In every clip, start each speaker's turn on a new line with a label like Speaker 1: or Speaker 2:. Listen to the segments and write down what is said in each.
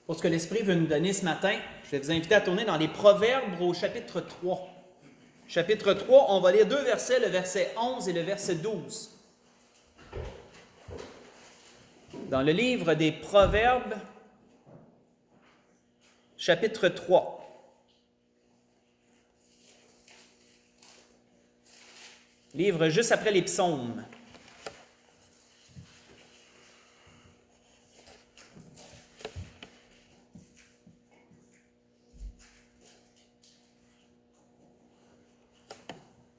Speaker 1: Pour ce que l'Esprit veut nous donner ce matin, je vais vous inviter à tourner dans les Proverbes au chapitre 3. Chapitre 3, on va lire deux versets, le verset 11 et le verset 12. Dans le livre des Proverbes, chapitre 3. Livre juste après les psaumes.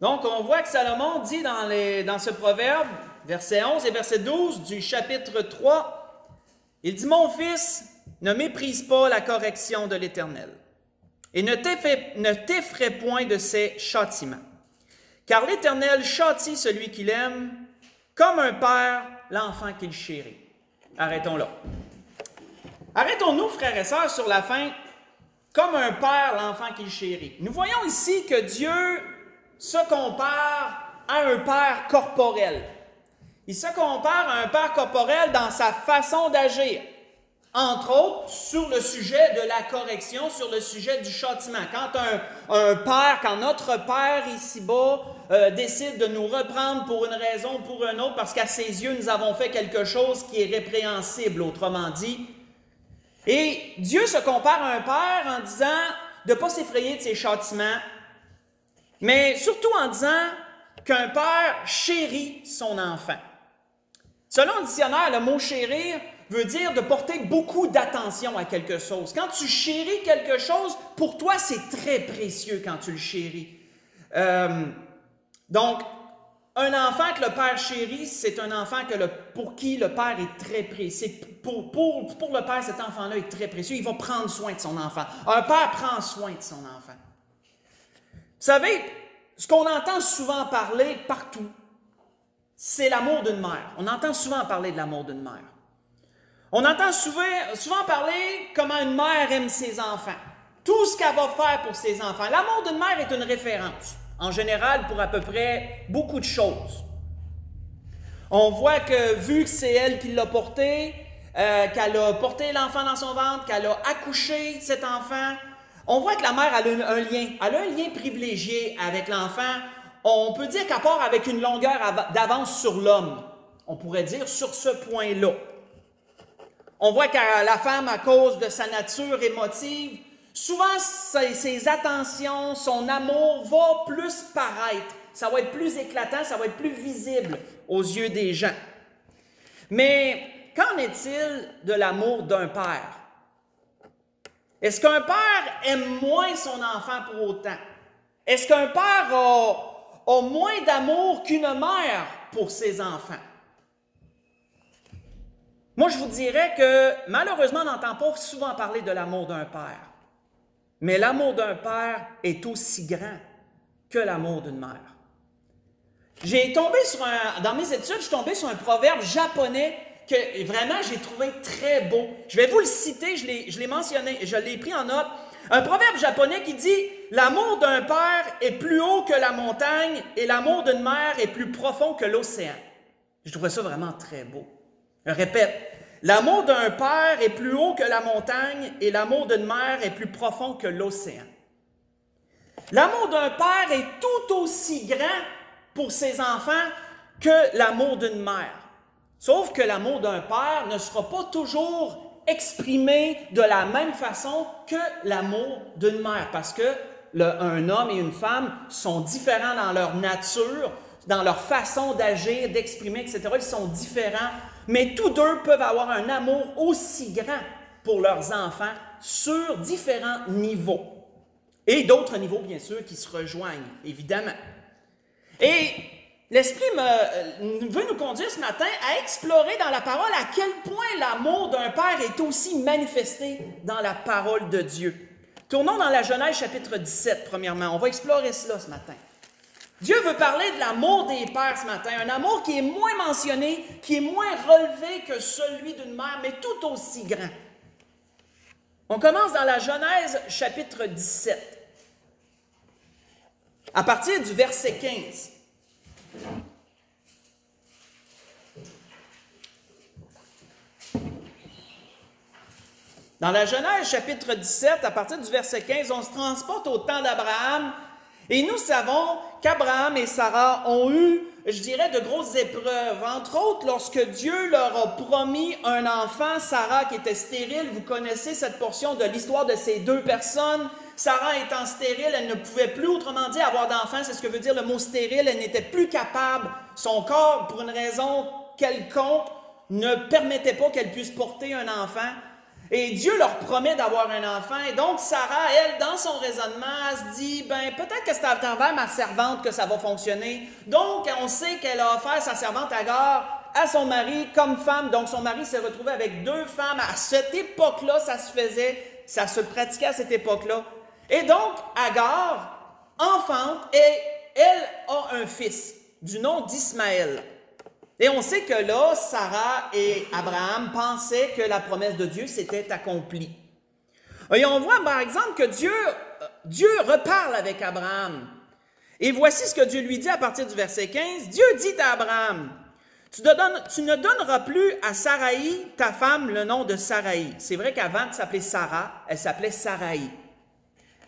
Speaker 1: Donc, on voit que Salomon dit dans ce proverbe, verset 11 et verset 12 du chapitre 3, il dit « Mon fils, ne méprise pas la correction de l'Éternel, et ne t'effraie point de ses châtiments. Car l'Éternel châtie celui qu'il aime, comme un père l'enfant qu'il chérit. » Arrêtons là. Arrêtons-nous, frères et sœurs, sur la fin, comme un père l'enfant qu'il chérit. Nous voyons ici que Dieu se compare à un père corporel. Il se compare à un père corporel dans sa façon d'agir. Entre autres, sur le sujet de la correction, sur le sujet du châtiment. Quand notre père ici-bas décide de nous reprendre pour une raison ou pour une autre, parce qu'à ses yeux, nous avons fait quelque chose qui est répréhensible, autrement dit. Et Dieu se compare à un père en disant de ne pas s'effrayer de ses châtiments, mais surtout en disant qu'un père chérit son enfant. Selon le dictionnaire, le mot « chérir » veut dire de porter beaucoup d'attention à quelque chose. Quand tu chéris quelque chose, pour toi, c'est très précieux quand tu le chéris. Donc, un enfant que le père chérit, c'est un enfant pour qui le père est très précieux. Pour le père, cet enfant-là est très précieux. Il va prendre soin de son enfant. Un père prend soin de son enfant. Vous savez, ce qu'on entend souvent parler partout, c'est l'amour d'une mère. On entend souvent parler de l'amour d'une mère. On entend souvent parler comment une mère aime ses enfants. Tout ce qu'elle va faire pour ses enfants. L'amour d'une mère est une référence, en général, pour à peu près beaucoup de choses. On voit que, vu que c'est elle qui l'a porté, qu'elle a porté l'enfant dans son ventre, qu'elle a accouché cet enfant, on voit que la mère a un lien. Elle a un lien privilégié avec l'enfant. On peut dire qu'elle part avec une longueur d'avance sur l'homme. On pourrait dire sur ce point-là. On voit que la femme, à cause de sa nature émotive, souvent ses attentions, son amour va plus paraître. Ça va être plus éclatant, ça va être plus visible aux yeux des gens. Mais qu'en est-il de l'amour d'un père? Est-ce qu'un père aime moins son enfant pour autant? Est-ce qu'un père a moins d'amour qu'une mère pour ses enfants? Moi, je vous dirais que, malheureusement, on n'entend pas souvent parler de l'amour d'un père. Mais l'amour d'un père est aussi grand que l'amour d'une mère. Dans mes études, je suis tombé sur un proverbe japonais que vraiment j'ai trouvé très beau. Je vais vous le citer, je l'ai mentionné, je l'ai pris en note. Un proverbe japonais qui dit « L'amour d'un père est plus haut que la montagne et l'amour d'une mère est plus profond que l'océan. » Je trouvais ça vraiment très beau. Je répète, l'amour d'un père est plus haut que la montagne et l'amour d'une mère est plus profond que l'océan. L'amour d'un père est tout aussi grand pour ses enfants que l'amour d'une mère. Sauf que l'amour d'un père ne sera pas toujours exprimé de la même façon que l'amour d'une mère, parce que un homme et une femme sont différents dans leur nature, dans leur façon d'agir, d'exprimer, etc. Ils sont différents, mais tous deux peuvent avoir un amour aussi grand pour leurs enfants sur différents niveaux. Et d'autres niveaux, bien sûr, qui se rejoignent, évidemment. Et l'Esprit veut nous conduire ce matin à explorer dans la parole à quel point l'amour d'un père est aussi manifesté dans la parole de Dieu. Tournons dans la Genèse chapitre 17, premièrement. On va explorer cela ce matin. Dieu veut parler de l'amour des pères ce matin, un amour qui est moins mentionné, qui est moins relevé que celui d'une mère, mais tout aussi grand. On commence dans la Genèse chapitre 17, à partir du verset 15. Dans la Genèse, chapitre 17, à partir du verset 15, on se transporte au temps d'Abraham et nous savons qu'Abraham et Sarah ont eu, je dirais, de grosses épreuves. Entre autres, lorsque Dieu leur a promis un enfant, Sarah qui était stérile, vous connaissez cette portion de l'histoire de ces deux personnes. Sarah étant stérile, elle ne pouvait plus, autrement dit, avoir d'enfant, c'est ce que veut dire le mot stérile, elle n'était plus capable, son corps, pour une raison quelconque, ne permettait pas qu'elle puisse porter un enfant. Et Dieu leur promet d'avoir un enfant. Et donc, Sarah, elle, dans son raisonnement, elle se dit, ben peut-être que c'est envers ma servante que ça va fonctionner. Donc, on sait qu'elle a offert sa servante Agar à son mari comme femme. Donc, son mari s'est retrouvé avec deux femmes. À cette époque-là, ça se faisait, ça se pratiquait à cette époque-là. Et donc, Agar enfante et elle a un fils du nom d'Ismaël. Et on sait que là, Sarah et Abraham pensaient que la promesse de Dieu s'était accomplie. Et on voit par exemple que Dieu reparle avec Abraham. Et voici ce que Dieu lui dit à partir du verset 15. Dieu dit à Abraham, tu ne donneras plus à Saraï, ta femme, le nom de Saraï. C'est vrai qu'avant de s'appeler Sarah, elle s'appelait Saraï.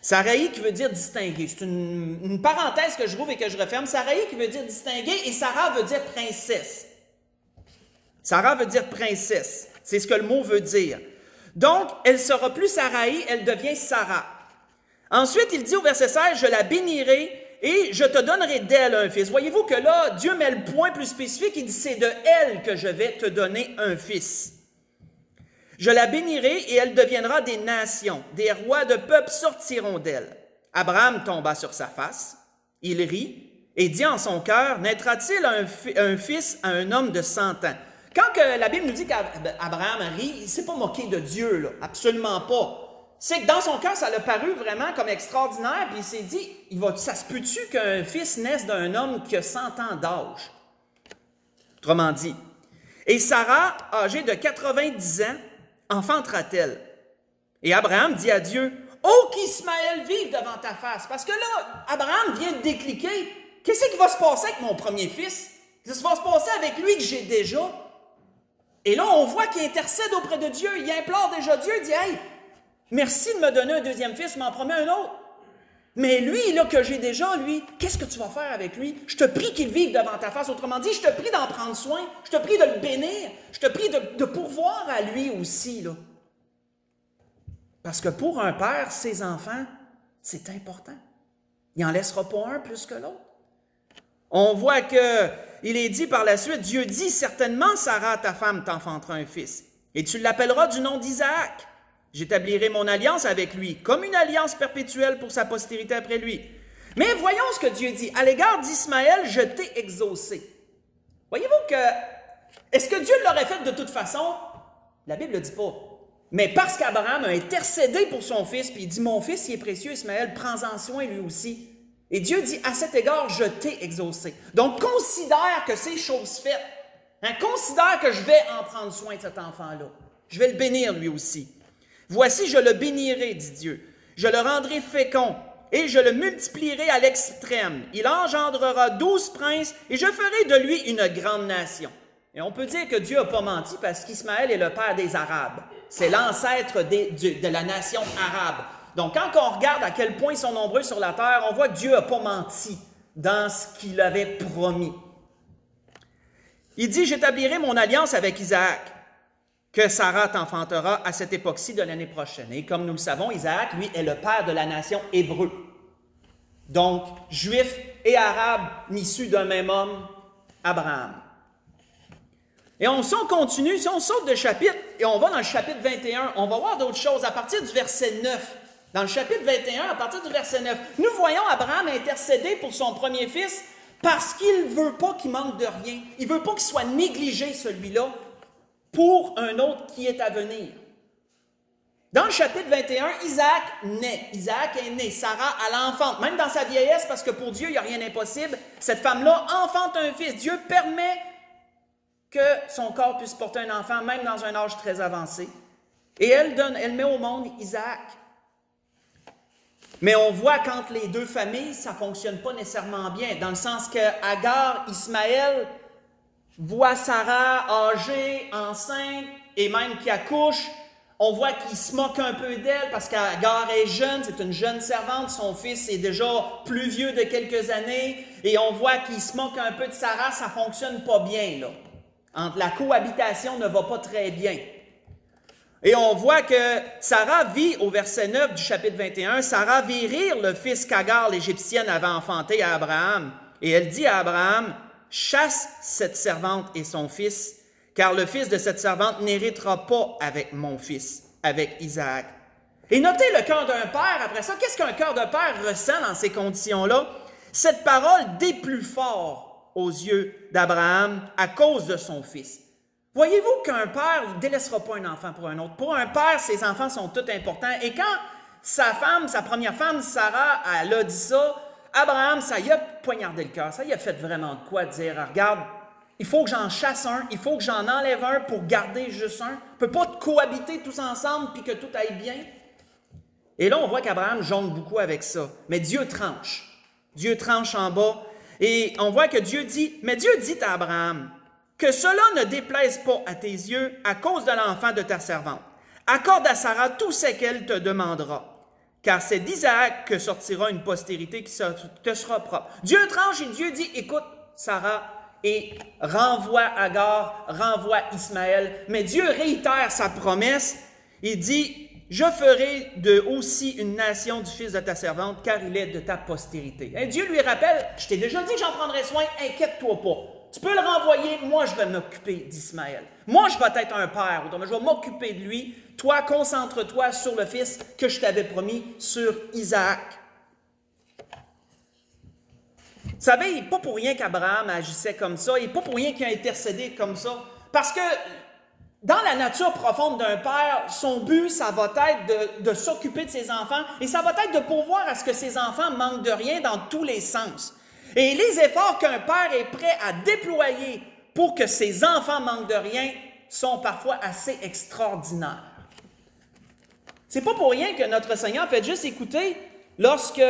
Speaker 1: Saraï qui veut dire distinguer. C'est une parenthèse que je rouvre et que je referme. Saraï qui veut dire distinguer et Sarah veut dire princesse. Sarah veut dire princesse. C'est ce que le mot veut dire. Donc, elle ne sera plus Saraï, elle devient Sarah. Ensuite, il dit au verset 16, je la bénirai et je te donnerai d'elle un fils. Voyez-vous que là, Dieu met le point plus spécifique. Il dit, c'est de elle que je vais te donner un fils. Je la bénirai et elle deviendra des nations. Des rois de peuples sortiront d'elle. Abraham tomba sur sa face. Il rit et dit en son cœur, naîtra-t-il un fils à un homme de 100 ans? Quand la Bible nous dit qu'Abraham rit, il ne s'est pas moqué de Dieu, là, absolument pas. C'est que dans son cœur, ça l'a paru vraiment comme extraordinaire, puis il s'est dit, ça se peut-tu qu'un fils naisse d'un homme qui a 100 ans d'âge? Autrement dit. Et Sarah, âgée de 90 ans, enfantera-t-elle? Et Abraham dit à Dieu, « Oh, qu'Ismaël vive devant ta face! » Parce que là, Abraham vient de décliquer. Qu'est-ce qui va se passer avec mon premier fils? Qu'est-ce qui va se passer avec lui que j'ai déjà? Et là, on voit qu'il intercède auprès de Dieu. Il implore déjà Dieu. Il dit, « Hey, merci de me donner un deuxième fils, m'en promets un autre. Mais lui, là, que j'ai déjà, lui, qu'est-ce que tu vas faire avec lui? Je te prie qu'il vive devant ta face. Autrement dit, je te prie d'en prendre soin. Je te prie de le bénir. Je te prie de pourvoir à lui aussi, là. » Parce que pour un père, ses enfants, c'est important. Il n'en laissera pas un plus que l'autre. On voit qu'il est dit par la suite, Dieu dit, certainement, Sarah, ta femme, t'enfantera un fils. Et tu l'appelleras du nom d'Isaac. J'établirai mon alliance avec lui, comme une alliance perpétuelle pour sa postérité après lui. Mais voyons ce que Dieu dit. À l'égard d'Ismaël, je t'ai exaucé. Voyez-vous que, est-ce que Dieu l'aurait fait de toute façon? La Bible ne le dit pas. Mais parce qu'Abraham a intercédé pour son fils, puis il dit, mon fils, il est précieux, Ismaël, prends-en soin lui aussi. Et Dieu dit, à cet égard, je t'ai exaucé. Donc, considère que c'est chose faite. Considère que je vais en prendre soin de cet enfant-là. Je vais le bénir lui aussi. Voici, je le bénirai, dit Dieu. Je le rendrai fécond et je le multiplierai à l'extrême. Il engendrera 12 princes et je ferai de lui une grande nation. Et on peut dire que Dieu n'a pas menti parce qu'Ismaël est le père des Arabes. C'est l'ancêtre de la nation arabe. Donc, quand on regarde à quel point ils sont nombreux sur la terre, on voit que Dieu n'a pas menti dans ce qu'il avait promis. Il dit, j'établirai mon alliance avec Isaac, que Sarah t'enfantera à cette époque-ci de l'année prochaine. Et comme nous le savons, Isaac, lui, est le père de la nation hébreu. Donc, juif et arabe, issus d'un même homme, Abraham. Et si on continue, si on saute de chapitre, et on va dans le chapitre 21, on va voir d'autres choses à partir du verset 9. Dans le chapitre 21, à partir du verset 9, nous voyons Abraham intercéder pour son premier fils parce qu'il ne veut pas qu'il manque de rien. Il ne veut pas qu'il soit négligé, celui-là, pour un autre qui est à venir. Dans le chapitre 21, Isaac naît. Isaac est né. Sarah, elle enfante. Même dans sa vieillesse, parce que pour Dieu, il n'y a rien d'impossible, cette femme-là enfante un fils. Dieu permet que son corps puisse porter un enfant, même dans un âge très avancé. Et elle met au monde Isaac. Mais on voit qu'entre les deux familles, ça ne fonctionne pas nécessairement bien, dans le sens que Agar, Ismaël, voit Sarah âgée, enceinte, et même qui accouche, On voit qu'il se moque un peu d'elle parce qu'Agar est jeune, c'est une jeune servante, son fils est déjà plus vieux de quelques années, et on voit qu'il se moque un peu de Sarah, ça ne fonctionne pas bien, là. La cohabitation ne va pas très bien. Et on voit que Sarah vit, au verset 9 du chapitre 21, Sarah vit rire le fils qu'Agar l'Égyptienne avait enfanté à Abraham. Et elle dit à Abraham, « Chasse cette servante et son fils, car le fils de cette servante n'héritera pas avec mon fils, avec Isaac. » Et notez le cœur d'un père après ça. Qu'est-ce qu'un cœur de père ressent dans ces conditions-là? Cette parole déplut fort aux yeux d'Abraham à cause de son fils. Voyez-vous qu'un père ne délaissera pas un enfant pour un autre. Pour un père, ses enfants sont tous importants. Et quand sa femme, sa première femme, Sarah, elle a dit ça, Abraham, ça y a poignardé le cœur. Ça y a fait vraiment de quoi dire, regarde, il faut que j'en chasse un, il faut que j'en enlève un pour garder juste un. On ne peut pas cohabiter tous ensemble puis que tout aille bien. Et là, on voit qu'Abraham jongle beaucoup avec ça. Mais Dieu tranche. Dieu tranche en bas. Et on voit que Dieu dit, mais Dieu dit à Abraham, que cela ne déplaise pas à tes yeux à cause de l'enfant de ta servante. Accorde à Sarah tout ce qu'elle te demandera, car c'est d'Isaac que sortira une postérité qui te sera propre. Dieu tranche et Dieu dit, écoute, Sarah, et renvoie Agar, renvoie Ismaël. Mais Dieu réitère sa promesse. Il dit, je ferai aussi une nation du fils de ta servante, car il est de ta postérité. Et Dieu lui rappelle, je t'ai déjà dit que j'en prendrai soin, inquiète-toi pas. Tu peux le renvoyer, moi je vais m'occuper d'Ismaël. Moi je vais être un père, je vais m'occuper de lui. Toi, concentre-toi sur le fils que je t'avais promis, sur Isaac. Vous savez, il n'est pas pour rien qu'Abraham agissait comme ça, il n'est pas pour rien qu'il a intercédé comme ça. Parce que dans la nature profonde d'un père, son but, ça va être de s'occuper de ses enfants et ça va être de pourvoir à ce que ses enfants manquent de rien dans tous les sens. Et les efforts qu'un père est prêt à déployer pour que ses enfants manquent de rien sont parfois assez extraordinaires. C'est pas pour rien que notre Seigneur, faites juste écouter, lorsque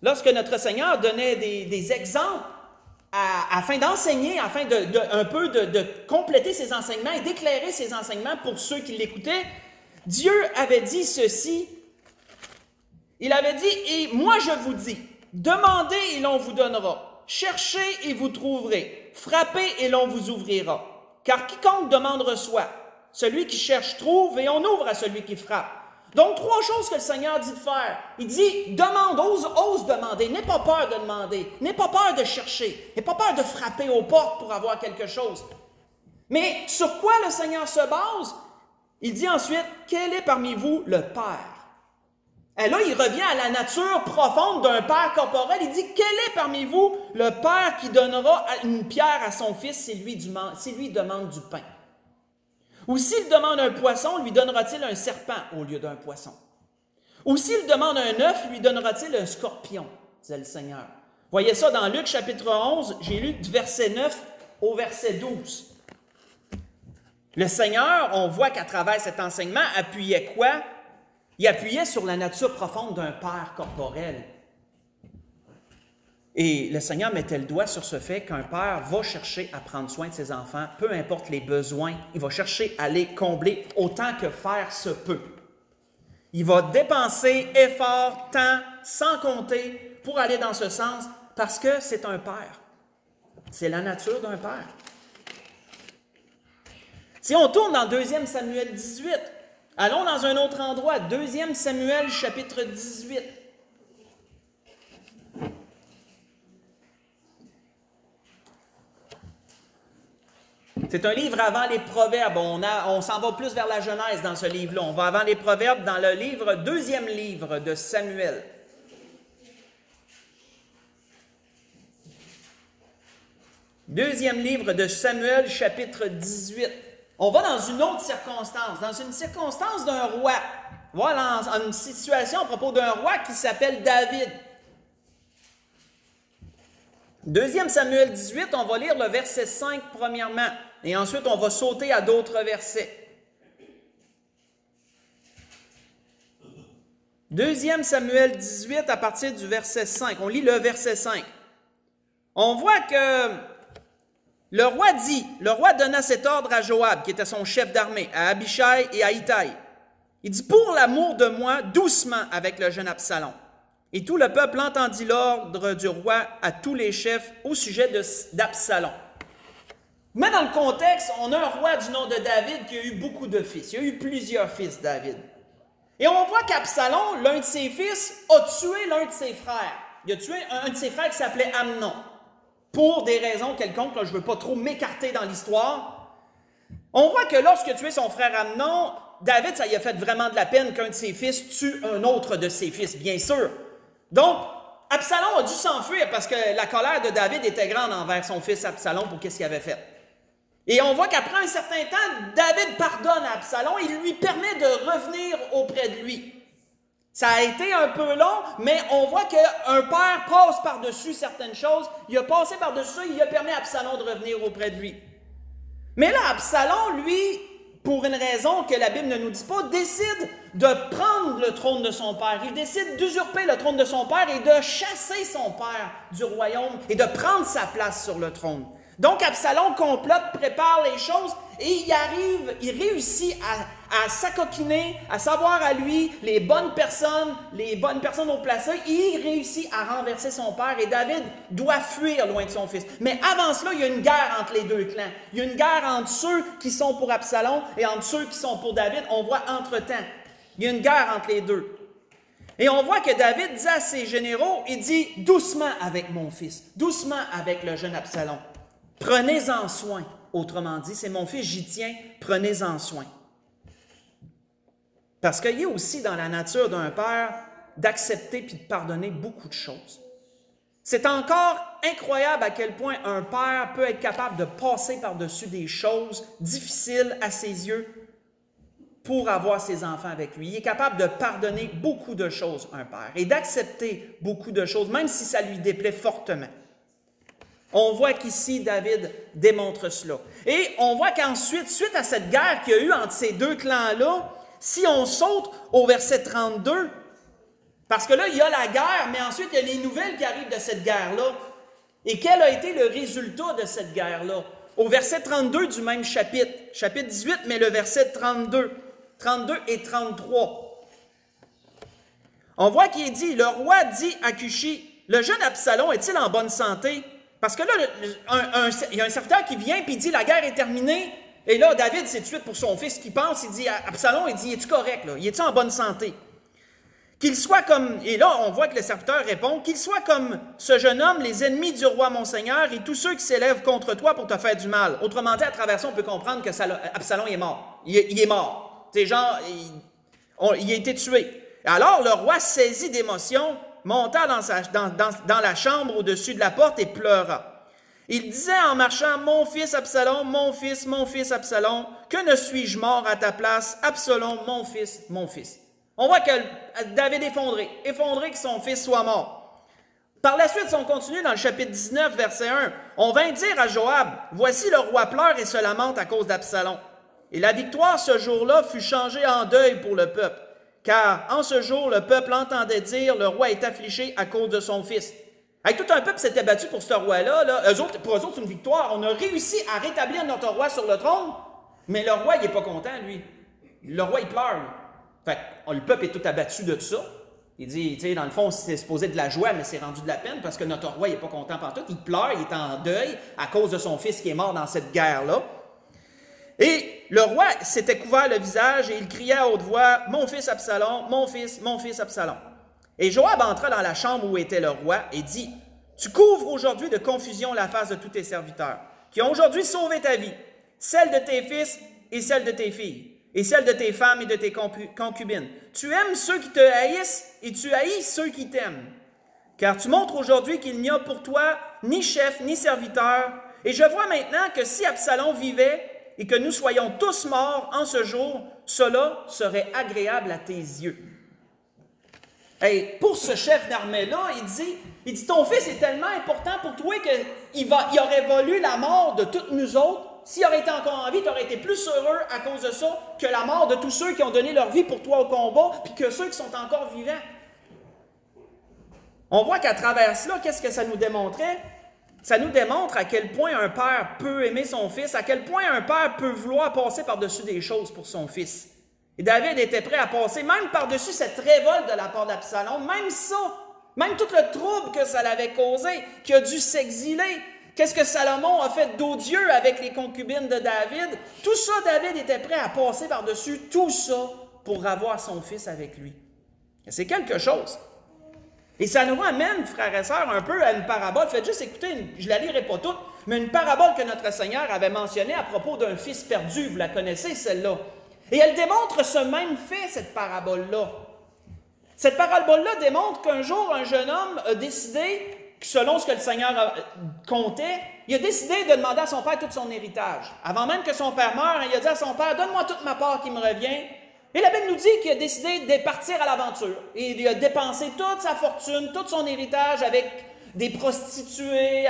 Speaker 1: notre Seigneur donnait des exemples afin d'enseigner, afin de compléter ses enseignements et d'éclairer ses enseignements pour ceux qui l'écoutaient, Dieu avait dit ceci, il avait dit, et moi je vous dis, demandez et l'on vous donnera. Cherchez et vous trouverez. Frappez et l'on vous ouvrira. Car quiconque demande reçoit. Celui qui cherche trouve et on ouvre à celui qui frappe. Donc, 3 choses que le Seigneur dit de faire. Il dit, demande, ose demander. N'aie pas peur de demander. N'aie pas peur de chercher. N'aie pas peur de frapper aux portes pour avoir quelque chose. Mais sur quoi le Seigneur se base? Il dit ensuite, quel est parmi vous le Père? Et là, il revient à la nature profonde d'un père corporel. Il dit, quel est parmi vous le père qui donnera une pierre à son fils s'il lui demande du pain? Ou s'il demande un poisson, lui donnera-t-il un serpent au lieu d'un poisson? Ou s'il demande un œuf, lui donnera-t-il un scorpion? Disait le Seigneur. Voyez ça dans Luc chapitre 11, j'ai lu du verset 9 au verset 12. Le Seigneur, on voit qu'à travers cet enseignement, appuyait quoi? Il appuyait sur la nature profonde d'un père corporel. Et le Seigneur mettait le doigt sur ce fait qu'un père va chercher à prendre soin de ses enfants, peu importe les besoins, il va chercher à les combler autant que faire se peut. Il va dépenser effort, temps, sans compter, pour aller dans ce sens, parce que c'est un père. C'est la nature d'un père. Si on tourne dans 2 Samuel 18, allons dans un autre endroit, 2 Samuel chapitre 18. C'est un livre avant les Proverbes. On s'en va plus vers la Genèse dans ce livre-là. On va avant les Proverbes dans le livre, 2e livre de Samuel. Deuxième livre de Samuel, chapitre 18. On va dans une autre circonstance, dans une circonstance d'un roi. Voilà, une situation à propos d'un roi qui s'appelle David. 2 Samuel 18, on va lire le verset 5 premièrement, et ensuite on va sauter à d'autres versets. 2 Samuel 18 à partir du verset 5. On lit le verset 5. On voit que le roi donna cet ordre à Joab, qui était son chef d'armée, à Abishai et à Itaï. Il dit, pour l'amour de moi, doucement avec le jeune Absalom. Et tout le peuple entendit l'ordre du roi à tous les chefs au sujet d'Absalom. Mais dans le contexte, on a un roi du nom de David qui a eu beaucoup de fils. Il y a eu plusieurs fils, David. Et on voit qu'Absalom, l'un de ses fils, a tué l'un de ses frères. Il a tué un de ses frères qui s'appelait Amnon. Pour des raisons quelconques, là, je ne veux pas trop m'écarter dans l'histoire. On voit que lorsqu'il a tué son frère Amnon, David, ça lui a fait vraiment de la peine qu'un de ses fils tue un autre de ses fils, bien sûr. Donc, Absalom a dû s'enfuir parce que la colère de David était grande envers son fils Absalom pour qu'est-ce qu'il avait fait. Et on voit qu'après un certain temps, David pardonne à Absalom et lui permet de revenir auprès de lui. Ça a été un peu long, mais on voit qu'un père passe par-dessus certaines choses. Il a passé par-dessus ça, il a permis à Absalom de revenir auprès de lui. Mais là, Absalom, lui, pour une raison que la Bible ne nous dit pas, décide de prendre le trône de son père. Il décide d'usurper le trône de son père et de chasser son père du royaume et de prendre sa place sur le trône. Donc, Absalom complote, prépare les choses et il réussit à s'acoquiner, à savoir à lui les bonnes personnes au placé, et il réussit à renverser son père et David doit fuir loin de son fils. Mais avant cela, il y a une guerre entre les deux clans. Il y a une guerre entre ceux qui sont pour Absalom et entre ceux qui sont pour David. On voit entre-temps. Il y a une guerre entre les deux. Et on voit que David dit à ses généraux, il dit « Doucement avec mon fils, doucement avec le jeune Absalom. Prenez-en soin. » Autrement dit, c'est mon fils, j'y tiens, prenez-en soin. Parce qu'il y a aussi dans la nature d'un père d'accepter puis de pardonner beaucoup de choses. C'est encore incroyable à quel point un père peut être capable de passer par-dessus des choses difficiles à ses yeux pour avoir ses enfants avec lui. Il est capable de pardonner beaucoup de choses, un père, et d'accepter beaucoup de choses, même si ça lui déplaît fortement. On voit qu'ici, David démontre cela. Et on voit qu'ensuite, suite à cette guerre qu'il y a eu entre ces deux clans-là, si on saute au verset 32, parce que là, il y a la guerre, mais ensuite, il y a les nouvelles qui arrivent de cette guerre-là. Et quel a été le résultat de cette guerre-là? Au verset 32 du même chapitre, chapitre 18, mais le verset 32 et 33. On voit qu'il est dit, le roi dit à Cushi, le jeune Absalom est-il en bonne santé? Parce que là, il y a un serviteur qui vient et il dit, la guerre est terminée. Et là, David, c'est tout de suite pour son fils qui pense, il dit à Absalom, il dit, es-tu correct, là? Es-tu en bonne santé? Qu'il soit comme, et là, on voit que le serviteur répond, qu'il soit comme ce jeune homme, les ennemis du roi mon Seigneur, et tous ceux qui s'élèvent contre toi pour te faire du mal. Autrement dit, à travers ça, on peut comprendre que Absalom est mort. Il est mort. C'est genre, il a été tué. Alors, le roi, saisi d'émotion, monta dans la chambre au-dessus de la porte et pleura. Il disait en marchant, « Mon fils Absalom, mon fils Absalom, que ne suis-je mort à ta place, Absalom, mon fils, mon fils. » On voit que David est effondré que son fils soit mort. Par la suite, si on continue dans le chapitre 19, verset 1, on vint dire à Joab, « Voici le roi pleure et se lamente à cause d'Absalom. » Et la victoire ce jour-là fut changée en deuil pour le peuple. Car en ce jour, le peuple entendait dire, le roi est affligé à cause de son fils. Hey, tout un peuple s'était battu pour ce roi-là. Pour eux autres, c'est une victoire. On a réussi à rétablir notre roi sur le trône, mais le roi, il n'est pas content, lui. Le roi, il pleure. Lui. Fait que le peuple est tout abattu de tout ça. Il dit, tu sais, dans le fond, c'est supposé de la joie, mais c'est rendu de la peine parce que notre roi, il n'est pas content partout. Il pleure, il est en deuil à cause de son fils qui est mort dans cette guerre-là. Et le roi s'était couvert le visage et il criait à haute voix, « Mon fils Absalom, mon fils Absalom. » Et Joab entra dans la chambre où était le roi et dit, « Tu couvres aujourd'hui de confusion la face de tous tes serviteurs, qui ont aujourd'hui sauvé ta vie, celle de tes fils et celle de tes filles, et celle de tes femmes et de tes concubines. Tu aimes ceux qui te haïssent et tu haïs ceux qui t'aiment. Car tu montres aujourd'hui qu'il n'y a pour toi ni chef ni serviteur. Et je vois maintenant que si Absalom vivait, et que nous soyons tous morts en ce jour, cela serait agréable à tes yeux. » Hey, pour ce chef d'armée-là, il dit, ton fils est tellement important pour toi qu'il aurait valu la mort de toutes nous autres. S'il aurait été encore en vie, tu aurais été plus heureux à cause de ça que la mort de tous ceux qui ont donné leur vie pour toi au combat, puis que ceux qui sont encore vivants. On voit qu'à travers cela, qu'est-ce que ça nous démontrait? ça nous démontre à quel point un père peut aimer son fils, à quel point un père peut vouloir passer par-dessus des choses pour son fils. Et David était prêt à passer même par-dessus cette révolte de la part d'Absalom, même ça, même tout le trouble que ça l'avait causé, qu'il a dû s'exiler. Qu'est-ce que Salomon a fait d'odieux avec les concubines de David? Tout ça, David était prêt à passer par-dessus tout ça pour avoir son fils avec lui. C'est quelque chose. Et ça nous ramène, frères et sœurs, un peu à une parabole. Faites juste écouter, je ne la lirai pas toute, mais une parabole que notre Seigneur avait mentionnée à propos d'un fils perdu. Vous la connaissez, celle-là. Et elle démontre ce même fait, cette parabole-là. Cette parabole-là démontre qu'un jour, un jeune homme a décidé, selon ce que le Seigneur comptait, il a décidé de demander à son père tout son héritage. Avant même que son père meure, il a dit à son père, « Donne-moi toute ma part qui me revient. » Et la Bible nous dit qu'il a décidé de partir à l'aventure. Et il a dépensé toute sa fortune, tout son héritage avec des prostituées,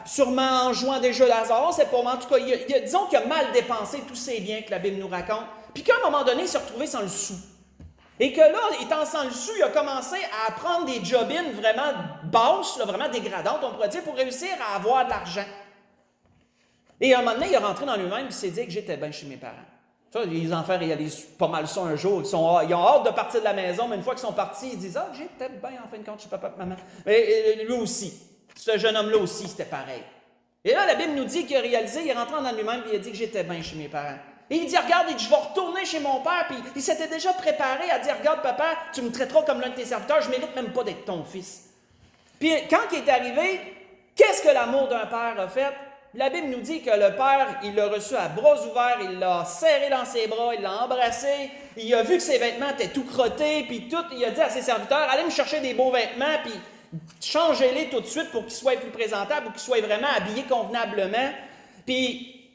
Speaker 1: sûrement en jouant des jeux d'hasard. C'est pas, en tout cas, disons qu'il a mal dépensé tous ses biens que la Bible nous raconte. Puis qu'à un moment donné, il s'est retrouvé sans le sou. Et que là, étant sans le sou, il a commencé à prendre des job-ins vraiment basses, là, vraiment dégradantes, on pourrait dire, pour réussir à avoir de l'argent. Et à un moment donné, il est rentré dans lui-même et il s'est dit que j'étais bien chez mes parents. Ça, les enfants réalisent pas mal ça un jour. Ils ont hâte de partir de la maison, mais une fois qu'ils sont partis, ils disent « Ah, j'étais bien en fin de compte chez papa et maman. » Mais lui aussi, ce jeune homme-là aussi, c'était pareil. Et là, la Bible nous dit qu'il a réalisé, il est rentré dans lui-même et il a dit que j'étais bien chez mes parents. Et il dit, regarde, je vais retourner chez mon père. Puis il s'était déjà préparé à dire, regarde, papa, tu me traiteras comme l'un de tes serviteurs, je ne mérite même pas d'être ton fils. Puis quand il est arrivé, qu'est-ce que l'amour d'un père a fait? La Bible nous dit que le père, il l'a reçu à bras ouverts, il l'a serré dans ses bras, il l'a embrassé, il a vu que ses vêtements étaient tout crottés, puis tout, il a dit à ses serviteurs, allez me chercher des beaux vêtements, puis changez-les tout de suite pour qu'ils soient plus présentables, pour qu'ils soient vraiment habillés convenablement. Puis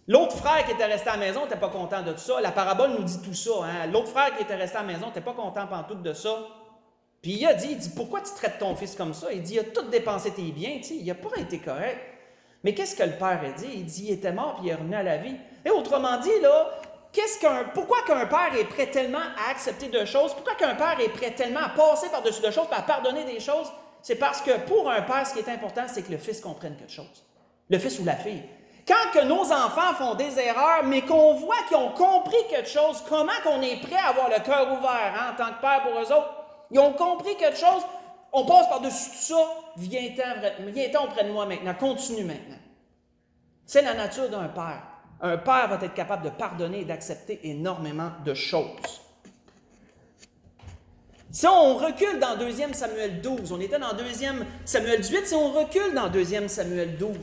Speaker 1: l'autre frère qui était resté à la maison n'était pas content de tout ça. La parabole nous dit tout ça. Hein? L'autre frère qui était resté à la maison n'était pas content pantoute de ça. Puis il a dit, pourquoi tu traites ton fils comme ça? Il dit, il a tout dépensé tes biens, tu sais, il n'a pas été correct. Mais qu'est-ce que le père a dit? Il dit, il était mort puis il est revenu à la vie. Et autrement dit, là, pourquoi qu'un père est prêt tellement à accepter de choses? Pourquoi qu'un père est prêt tellement à passer par-dessus de choses, à pardonner des choses? C'est parce que pour un père, ce qui est important, c'est que le fils comprenne quelque chose. Le fils ou la fille. Quand que nos enfants font des erreurs, mais qu'on voit qu'ils ont compris quelque chose, comment qu'on est prêt à avoir le cœur ouvert hein, en tant que père pour eux autres? Ils ont compris quelque chose, on passe par-dessus tout ça, viens-t'en auprès de moi maintenant, continue maintenant. C'est la nature d'un père. Un père va être capable de pardonner et d'accepter énormément de choses. Si on recule dans 2 Samuel 12, on était dans 2 Samuel 18, si on recule dans 2 Samuel 12,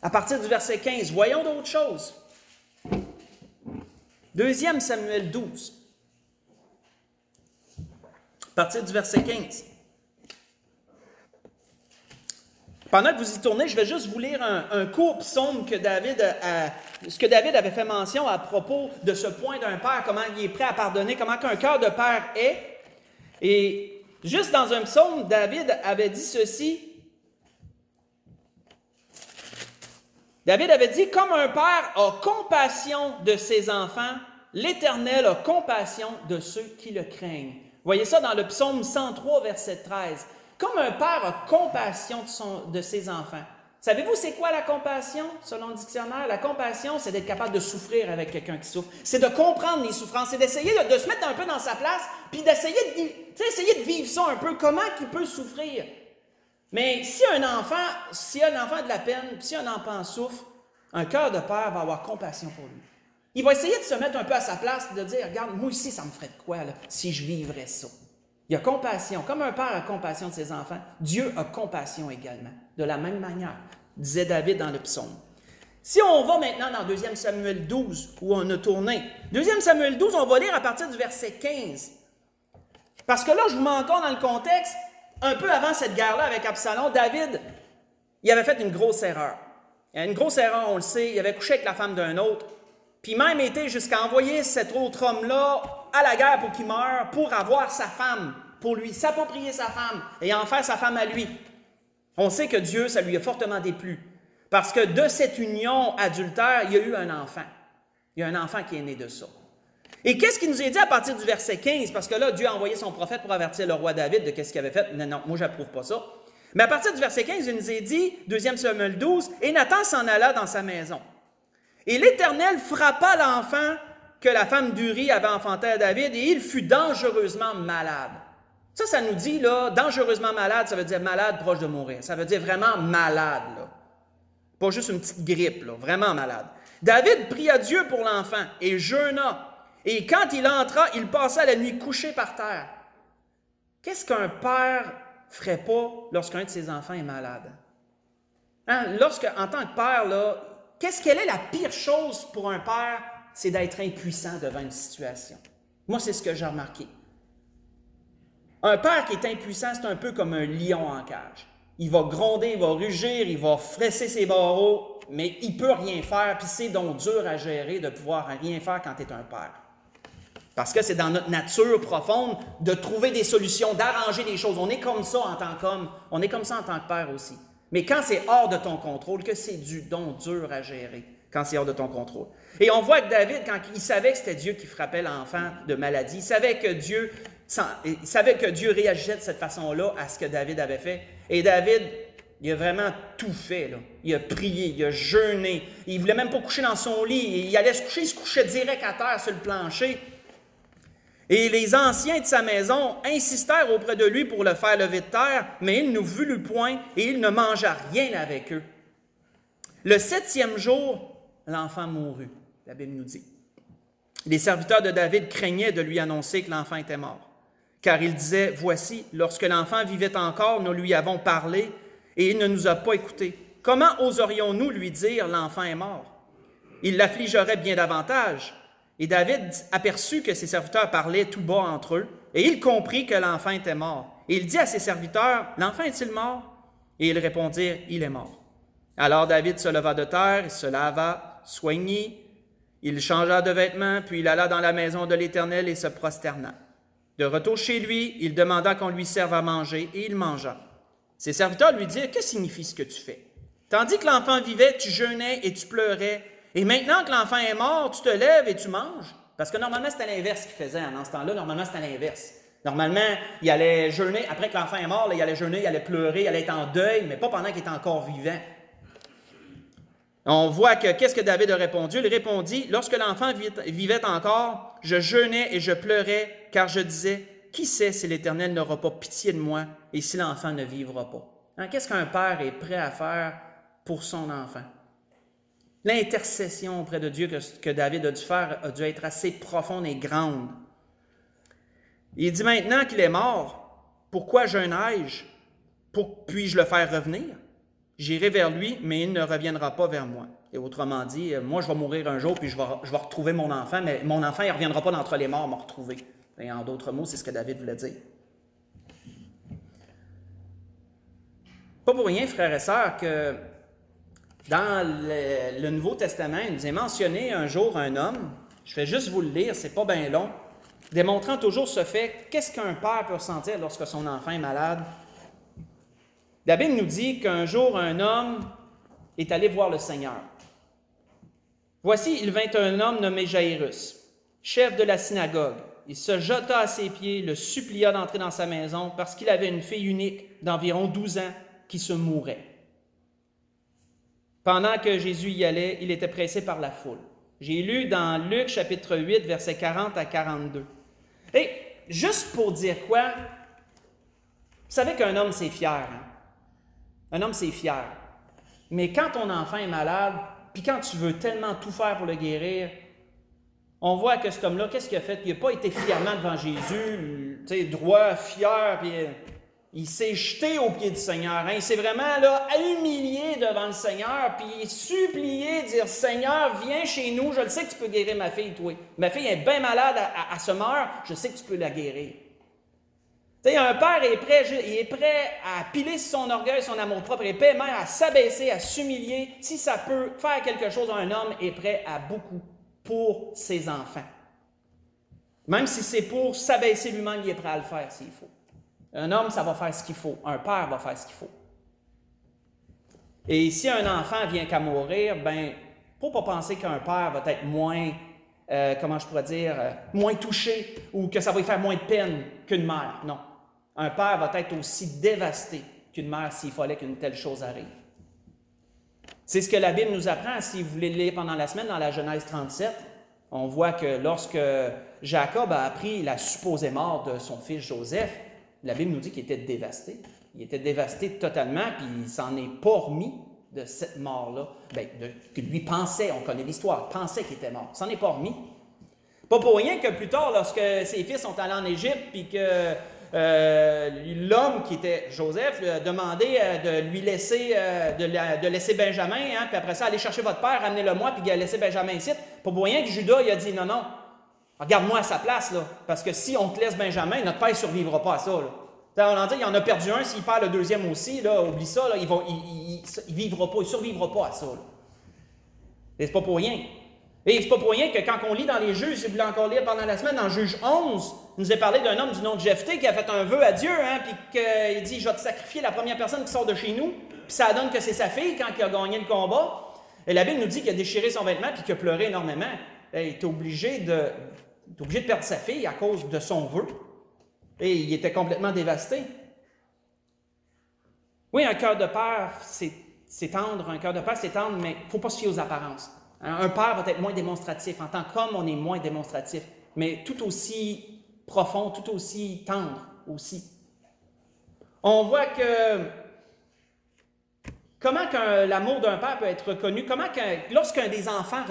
Speaker 1: à partir du verset 15, voyons d'autres choses. 2 Samuel 12, à partir du verset 15. Pendant que vous y tournez, je vais juste vous lire un court psaume que ce que David avait fait mention à propos de ce point d'un père, comment il est prêt à pardonner, comment qu'un cœur de père est. Et juste dans un psaume, David avait dit ceci. David avait dit, comme un père a compassion de ses enfants, l'Éternel a compassion de ceux qui le craignent. Vous voyez ça dans le psaume 103, verset 13. Comme un père a compassion de ses enfants. Savez-vous c'est quoi la compassion, selon le dictionnaire? La compassion, c'est d'être capable de souffrir avec quelqu'un qui souffre. C'est de comprendre les souffrances. C'est d'essayer de se mettre un peu dans sa place, puis d'essayer de vivre ça un peu. Comment il peut souffrir? Mais si un enfant a de la peine, si un enfant souffre, un cœur de père va avoir compassion pour lui. Il va essayer de se mettre un peu à sa place et de dire, regarde, moi aussi, ça me ferait de quoi là, si je vivrais ça. Il y a compassion. Comme un père a compassion de ses enfants, Dieu a compassion également. De la même manière, disait David dans le psaume. Si on va maintenant dans 2 Samuel 12, où on a tourné, 2 Samuel 12, on va lire à partir du verset 15. Parce que là, je vous mets encore dans le contexte, un peu avant cette guerre-là avec Absalom, David, il avait fait une grosse erreur. Une grosse erreur, on le sait, il avait couché avec la femme d'un autre, puis même été jusqu'à envoyer cet autre homme-là à la guerre pour qu'il meure, pour avoir sa femme, pour lui s'approprier sa femme et en faire sa femme à lui. On sait que Dieu, ça lui a fortement déplu. Parce que de cette union adultère, il y a eu un enfant. Il y a un enfant qui est né de ça. Et qu'est-ce qu'il nous est dit à partir du verset 15? Parce que là, Dieu a envoyé son prophète pour avertir le roi David de qu'est-ce qu'il avait fait. Non, moi, je n'approuve pas ça. Mais à partir du verset 15, il nous est dit, 2 Samuel 12, « Et Nathan s'en alla dans sa maison. Et l'Éternel frappa l'enfant que la femme d'Uri avait enfanté à David, et il fut dangereusement malade. » Ça nous dit, là, dangereusement malade, ça veut dire malade proche de mourir. Ça veut dire vraiment malade, là. Pas juste une petite grippe, là, vraiment malade. David pria Dieu pour l'enfant et jeûna. Et quand il entra, il passa la nuit couché par terre. Qu'est-ce qu'un père ne ferait pas lorsqu'un de ses enfants est malade? Hein? En tant que père, là, quelle est la pire chose pour un père? C'est d'être impuissant devant une situation. Moi, c'est ce que j'ai remarqué. Un père qui est impuissant, c'est un peu comme un lion en cage. Il va gronder, il va rugir, il va fresser ses barreaux, mais il ne peut rien faire, puis c'est donc dur à gérer de pouvoir rien faire quand tu es un père. Parce que c'est dans notre nature profonde de trouver des solutions, d'arranger les choses. On est comme ça en tant qu'homme, on est comme ça en tant que père aussi. Mais quand c'est hors de ton contrôle, que c'est donc dur à gérer, quand c'est hors de ton contrôle. Et on voit que David, quand il savait que c'était Dieu qui frappait l'enfant de maladie, il savait que Dieu réagissait de cette façon-là à ce que David avait fait. Et David, il a vraiment tout fait, là. Il a prié, il a jeûné. Il ne voulait même pas coucher dans son lit. Il allait se coucher, il se couchait direct à terre sur le plancher. Et les anciens de sa maison insistèrent auprès de lui pour le faire lever de terre, mais il ne voulut point et il ne mangea rien avec eux. Le 7e jour, l'enfant mourut, la Bible nous dit. Les serviteurs de David craignaient de lui annoncer que l'enfant était mort, car ils disaient, « Voici, lorsque l'enfant vivait encore, nous lui avons parlé, et il ne nous a pas écoutés. Comment oserions-nous lui dire, l'enfant est mort? Il l'affligerait bien davantage. » Et David aperçut que ses serviteurs parlaient tout bas entre eux, et il comprit que l'enfant était mort. Et il dit à ses serviteurs, « L'enfant est-il mort? » Et ils répondirent, « Il est mort. » Alors David se leva de terre, il se lava, soignit, il changea de vêtements, puis il alla dans la maison de l'Éternel et se prosterna. De retour chez lui, il demanda qu'on lui serve à manger, et il mangea. Ses serviteurs lui dirent, « Que signifie ce que tu fais? Tandis que l'enfant vivait, tu jeûnais et tu pleurais, et maintenant que l'enfant est mort, tu te lèves et tu manges. » Parce que normalement, c'était l'inverse qu'il faisait dans ce temps-là. Normalement, c'était l'inverse. Normalement, il allait jeûner, après que l'enfant est mort, là, il allait jeûner, il allait pleurer, il allait être en deuil, mais pas pendant qu'il était encore vivant. On voit que, qu'est-ce que David a répondu? Il répondit, « Lorsque l'enfant vivait encore, je jeûnais et je pleurais, car je disais, qui sait si l'Éternel n'aura pas pitié de moi et si l'enfant ne vivra pas? » Hein, qu'est-ce qu'un père est prêt à faire pour son enfant? L'intercession auprès de Dieu que David a dû faire a dû être assez profonde et grande. Il dit maintenant qu'il est mort, pourquoi jeûnais-je? Puis-je le faire revenir? J'irai vers lui, mais il ne reviendra pas vers moi. Et autrement dit, moi je vais mourir un jour, puis je vais retrouver mon enfant, mais mon enfant il ne reviendra pas d'entre les morts me retrouver. Et en d'autres mots, c'est ce que David voulait dire. Pas pour rien, frères et sœurs, que dans le Nouveau Testament, il nous est mentionné un jour un homme, je vais juste vous le lire, c'est pas bien long, démontrant toujours ce fait, qu'est-ce qu'un père peut ressentir lorsque son enfant est malade? La Bible nous dit qu'un jour, un homme est allé voir le Seigneur. Voici, il vint un homme nommé Jairus, chef de la synagogue. Il se jeta à ses pieds, le supplia d'entrer dans sa maison parce qu'il avait une fille unique d'environ 12 ans qui se mourait. Pendant que Jésus y allait, il était pressé par la foule. J'ai lu dans Luc chapitre 8, versets 40 à 42. Et juste pour dire quoi, vous savez qu'un homme, c'est fier. Hein? Un homme, c'est fier. Mais quand ton enfant est malade, puis quand tu veux tellement tout faire pour le guérir, on voit que cet homme-là, qu'est-ce qu'il a fait? Il n'a pas été fièrement devant Jésus, tu sais, droit, fier, puis il s'est jeté aux pieds du Seigneur. Hein? Il s'est vraiment là humilié devant le Seigneur, puis supplié, dire « Seigneur, viens chez nous, je le sais que tu peux guérir ma fille, toi. Ma fille est bien malade, elle se meurt, je sais que tu peux la guérir. » Tu sais, un père il est prêt à piler sur son orgueil, son amour-propre, il est prêt même à s'abaisser, à s'humilier. Si ça peut faire quelque chose, un homme est prêt à beaucoup pour ses enfants. Même si c'est pour s'abaisser lui-même, il est prêt à le faire s'il faut. Un homme, ça va faire ce qu'il faut. Un père va faire ce qu'il faut. Et si un enfant vient qu'à mourir, ben, faut pas penser qu'un père va être moins, moins touché ou que ça va lui faire moins de peine qu'une mère. Non. Un père va être aussi dévasté qu'une mère s'il fallait qu'une telle chose arrive. C'est ce que la Bible nous apprend, si vous voulez le lire pendant la semaine, dans la Genèse 37. On voit que lorsque Jacob a appris la supposée mort de son fils Joseph, la Bible nous dit qu'il était dévasté. Il était dévasté totalement, puis il s'en est pas remis de cette mort-là. Bien, que lui pensait, on connaît l'histoire, pensait qu'il était mort. Il s'en est pas remis. Pas pour rien que plus tard, lorsque ses fils sont allés en Égypte, puis que l'homme qui était Joseph lui a demandé de lui laisser, de laisser Benjamin, hein, puis après ça, allez chercher votre père, ramenez-le-moi, puis il a laissé Benjamin ici. Pas pour rien que Judas, il a dit, non, regarde-moi à sa place, là, parce que si on te laisse Benjamin, notre père ne survivra pas à ça. On en dit, il en a perdu un, s'il perd le deuxième aussi, là, oublie ça, là, il ne vivra pas, il ne survivra pas à ça. Là. Et c'est pas pour rien. Et c'est pas pour rien que quand on lit dans les Juges, si vous voulez encore lire pendant la semaine, dans Juge 11, il nous est parlé d'un homme du nom de Jephthé qui a fait un vœu à Dieu, hein, puis qu'il dit, je vais te sacrifier la première personne qui sort de chez nous, puis ça donne que c'est sa fille quand il a gagné le combat. Et la Bible nous dit qu'il a déchiré son vêtement puis qu'il a pleuré énormément. Et il est obligé de perdre sa fille à cause de son vœu. Et il était complètement dévasté. Oui, un cœur de père, c'est tendre, mais il ne faut pas se fier aux apparences. Un père va être moins démonstratif. En tant qu'homme, on est moins démonstratif, mais tout aussi profond, tout aussi tendre aussi. On voit que comment l'amour d'un père peut être reconnu, lorsqu'un des enfants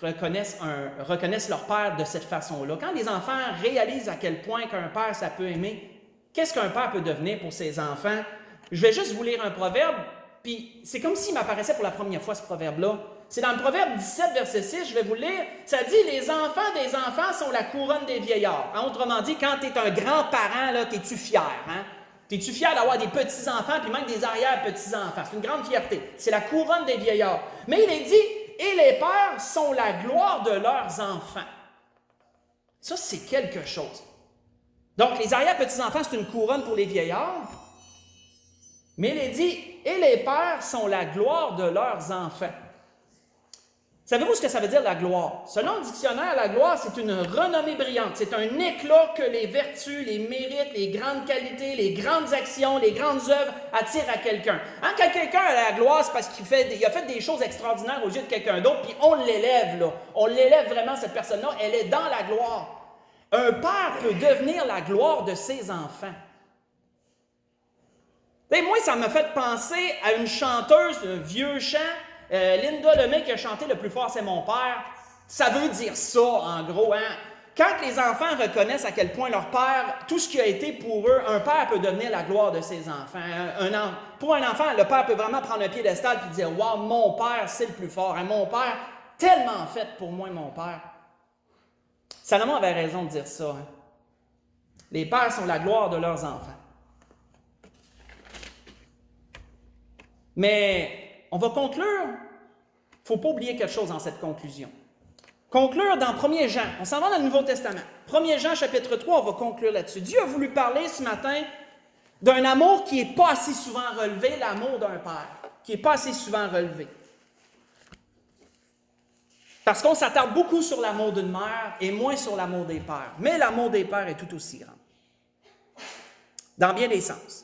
Speaker 1: reconnaissent leur père de cette façon-là, quand les enfants réalisent à quel point qu'un père, ça peut aimer, qu'est-ce qu'un père peut devenir pour ses enfants? Je vais juste vous lire un proverbe, puis c'est comme s'il m'apparaissait pour la première fois, ce proverbe-là. C'est dans le proverbe 17, verset 6, je vais vous le lire. Ça dit, les enfants des enfants sont la couronne des vieillards. Hein, autrement dit, quand tu es un grand-parent, là, t'es-tu fier? Hein? T'es-tu fier d'avoir des petits-enfants, puis même des arrière-petits-enfants? C'est une grande fierté. C'est la couronne des vieillards. Mais il est dit, et les pères sont la gloire de leurs enfants. Ça, c'est quelque chose. Donc, les arrière-petits-enfants, c'est une couronne pour les vieillards. Mais il est dit, et les pères sont la gloire de leurs enfants. Savez-vous ce que ça veut dire la gloire? Selon le dictionnaire, la gloire, c'est une renommée brillante. C'est un éclat que les vertus, les mérites, les grandes qualités, les grandes actions, les grandes œuvres attirent à quelqu'un. Hein, quand quelqu'un a la gloire, c'est parce qu'il a fait des choses extraordinaires aux yeux de quelqu'un d'autre, puis on l'élève, là. On l'élève vraiment, cette personne-là, elle est dans la gloire. Un père peut devenir la gloire de ses enfants. Et moi, ça m'a fait penser à une chanteuse, un vieux chant, Linda Lemay qui a chanté le plus fort, c'est mon père. Ça veut dire ça, en gros. Hein? Quand les enfants reconnaissent à quel point leur père, tout ce qui a été pour eux, un père peut devenir la gloire de ses enfants. Pour un enfant, le père peut vraiment prendre un piédestal et dire « Wow, mon père, c'est le plus fort. Hein? Mon père, tellement fait pour moi, mon père. » Salomon avait raison de dire ça. Hein? Les pères sont la gloire de leurs enfants. Mais on va conclure. Il ne faut pas oublier quelque chose dans cette conclusion. Conclure dans 1er Jean. On s'en va dans le Nouveau Testament. 1er Jean, chapitre 3, on va conclure là-dessus. Dieu a voulu parler ce matin d'un amour qui n'est pas assez souvent relevé, l'amour d'un père, qui n'est pas assez souvent relevé. Parce qu'on s'attarde beaucoup sur l'amour d'une mère et moins sur l'amour des pères. Mais l'amour des pères est tout aussi grand. Dans bien des sens.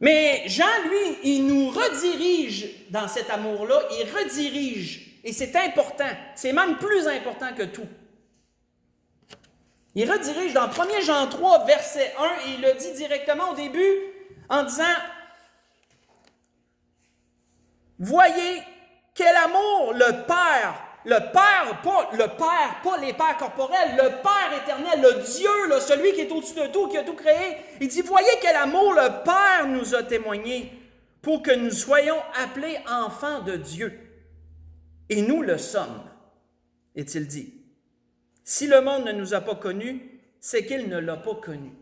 Speaker 1: Mais Jean, lui, il nous redirige dans cet amour-là, il redirige, et c'est important, c'est même plus important que tout. Il redirige dans 1 Jean 3, verset 1, et il le dit directement au début en disant « Voyez quel amour le Père, pas les pères corporels, le Père éternel, le Dieu, là, celui qui est au-dessus de tout, qui a tout créé. Il dit, voyez quel amour le Père nous a témoigné pour que nous soyons appelés enfants de Dieu. Et nous le sommes, est-il dit. Si le monde ne nous a pas connus, c'est qu'il ne l'a pas connu.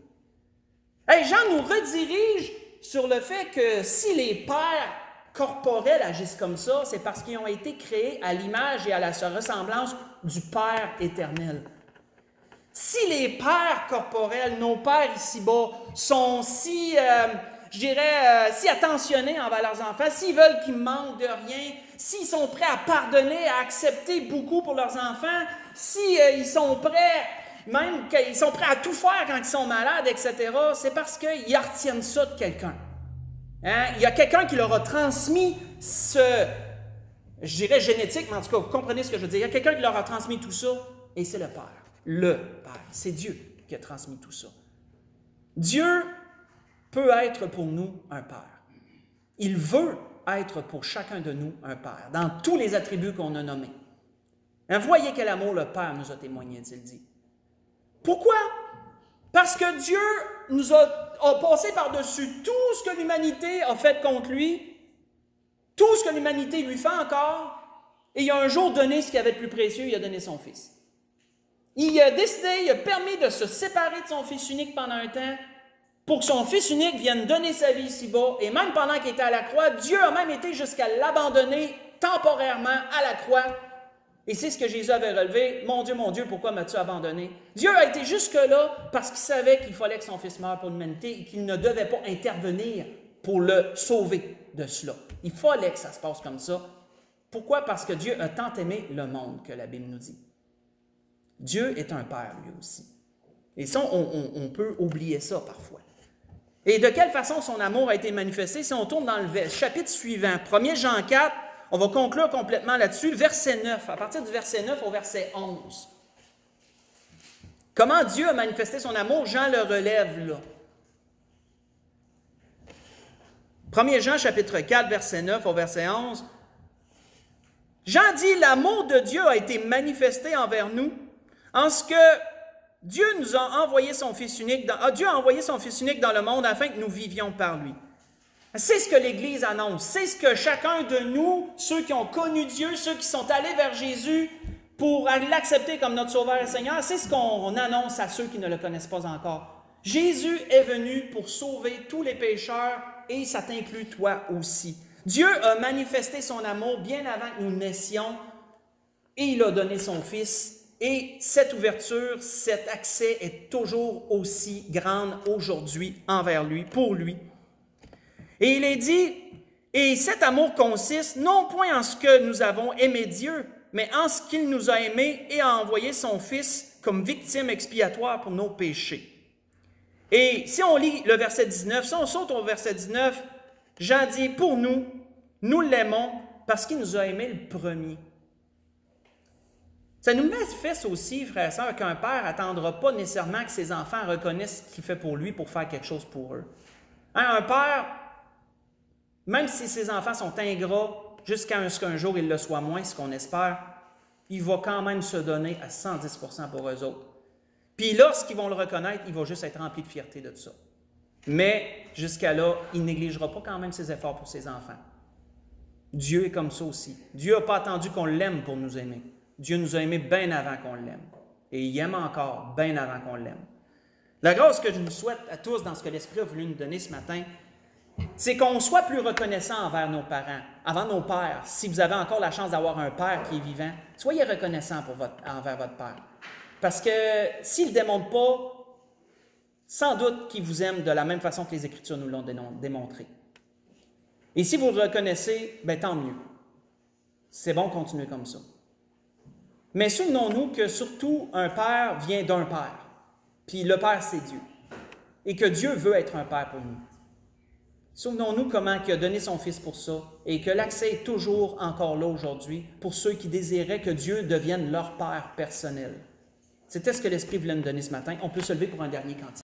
Speaker 1: Hey, Jean nous redirige sur le fait que si les pères corporels agissent comme ça, c'est parce qu'ils ont été créés à l'image et à la ressemblance du Père éternel. Si les pères corporels, nos pères ici-bas, sont si, si attentionnés envers leurs enfants, s'ils veulent qu'ils manquent de rien, s'ils sont prêts à pardonner, à accepter beaucoup pour leurs enfants, s'ils sont prêts même qu'ils sont prêts à tout faire quand ils sont malades, etc., c'est parce qu'ils retiennent ça de quelqu'un. Hein? Il y a quelqu'un qui leur a transmis je dirais génétique, mais en tout cas, vous comprenez ce que je veux dire. Il y a quelqu'un qui leur a transmis tout ça, et c'est le Père. Le Père. C'est Dieu qui a transmis tout ça. Dieu peut être pour nous un Père. Il veut être pour chacun de nous un Père, dans tous les attributs qu'on a nommés. Hein, voyez quel amour le Père nous a témoigné, a-t-il dit. Pourquoi? Parce que Dieu nous a passé par-dessus tout ce que l'humanité a fait contre lui, tout ce que l'humanité lui fait encore, et il a un jour donné ce qu'il avait de plus précieux, il a donné son Fils. Il a décidé, il a permis de se séparer de son Fils unique pendant un temps, pour que son Fils unique vienne donner sa vie ici-bas, et même pendant qu'il était à la croix, Dieu a même été jusqu'à l'abandonner temporairement à la croix. Et c'est ce que Jésus avait relevé. Mon Dieu, pourquoi m'as-tu abandonné? Dieu a été jusque-là parce qu'il savait qu'il fallait que son Fils meure pour l'humanité et qu'il ne devait pas intervenir pour le sauver de cela. Il fallait que ça se passe comme ça. Pourquoi? Parce que Dieu a tant aimé le monde que la Bible nous dit. Dieu est un Père, lui aussi. Et ça, on peut oublier ça parfois. Et de quelle façon son amour a été manifesté? Si on tourne dans le chapitre suivant, 1 Jean 4, on va conclure complètement là-dessus, verset 9, à partir du verset 9 au verset 11. Comment Dieu a manifesté son amour? Jean le relève là. 1 Jean chapitre 4, verset 9 au verset 11. Jean dit, l'amour de Dieu a été manifesté envers nous, en ce que Dieu nous a envoyé son Fils unique Dieu a envoyé son Fils unique dans le monde afin que nous vivions par lui. C'est ce que l'Église annonce, c'est ce que chacun de nous, ceux qui ont connu Dieu, ceux qui sont allés vers Jésus pour l'accepter comme notre Sauveur et Seigneur, c'est ce qu'on annonce à ceux qui ne le connaissent pas encore. Jésus est venu pour sauver tous les pécheurs et ça t'inclut toi aussi. Dieu a manifesté son amour bien avant que nous naissions et il a donné son Fils. Et cette ouverture, cet accès est toujours aussi grande aujourd'hui envers lui, pour lui. Et il est dit, et cet amour consiste non point en ce que nous avons aimé Dieu, mais en ce qu'il nous a aimés et a envoyé son Fils comme victime expiatoire pour nos péchés. Et si on lit le verset 19, si on saute au verset 19, Jean dit, pour nous, nous l'aimons parce qu'il nous a aimés le premier. Ça nous manifeste aussi, frères et sœurs, qu'un père n'attendra pas nécessairement que ses enfants reconnaissent ce qu'il fait pour lui pour faire quelque chose pour eux. Hein, un père, même si ses enfants sont ingrats, jusqu'à ce qu'un jour il le soit moins, ce qu'on espère, il va quand même se donner à 110% pour eux autres. Puis lorsqu'ils vont le reconnaître, il va juste être rempli de fierté de ça. Mais jusqu'à là, il ne négligera pas quand même ses efforts pour ses enfants. Dieu est comme ça aussi. Dieu n'a pas attendu qu'on l'aime pour nous aimer. Dieu nous a aimés bien avant qu'on l'aime. Et il aime encore bien avant qu'on l'aime. La grâce que je nous souhaite à tous dans ce que l'Esprit a voulu nous donner ce matin, c'est qu'on soit plus reconnaissant envers nos parents, envers nos pères. Si vous avez encore la chance d'avoir un père qui est vivant, soyez reconnaissant envers votre père. Parce que s'il ne le démontre pas, sans doute qu'il vous aime de la même façon que les Écritures nous l'ont démontré. Et si vous le reconnaissez, bien tant mieux. C'est bon de continuer comme ça. Mais souvenons-nous que surtout un père vient d'un père. Puis le père, c'est Dieu. Et que Dieu veut être un père pour nous. Souvenons-nous comment il a donné son Fils pour ça et que l'accès est toujours encore là aujourd'hui pour ceux qui désiraient que Dieu devienne leur père personnel. C'était ce que l'Esprit voulait nous donner ce matin. On peut se lever pour un dernier cantique.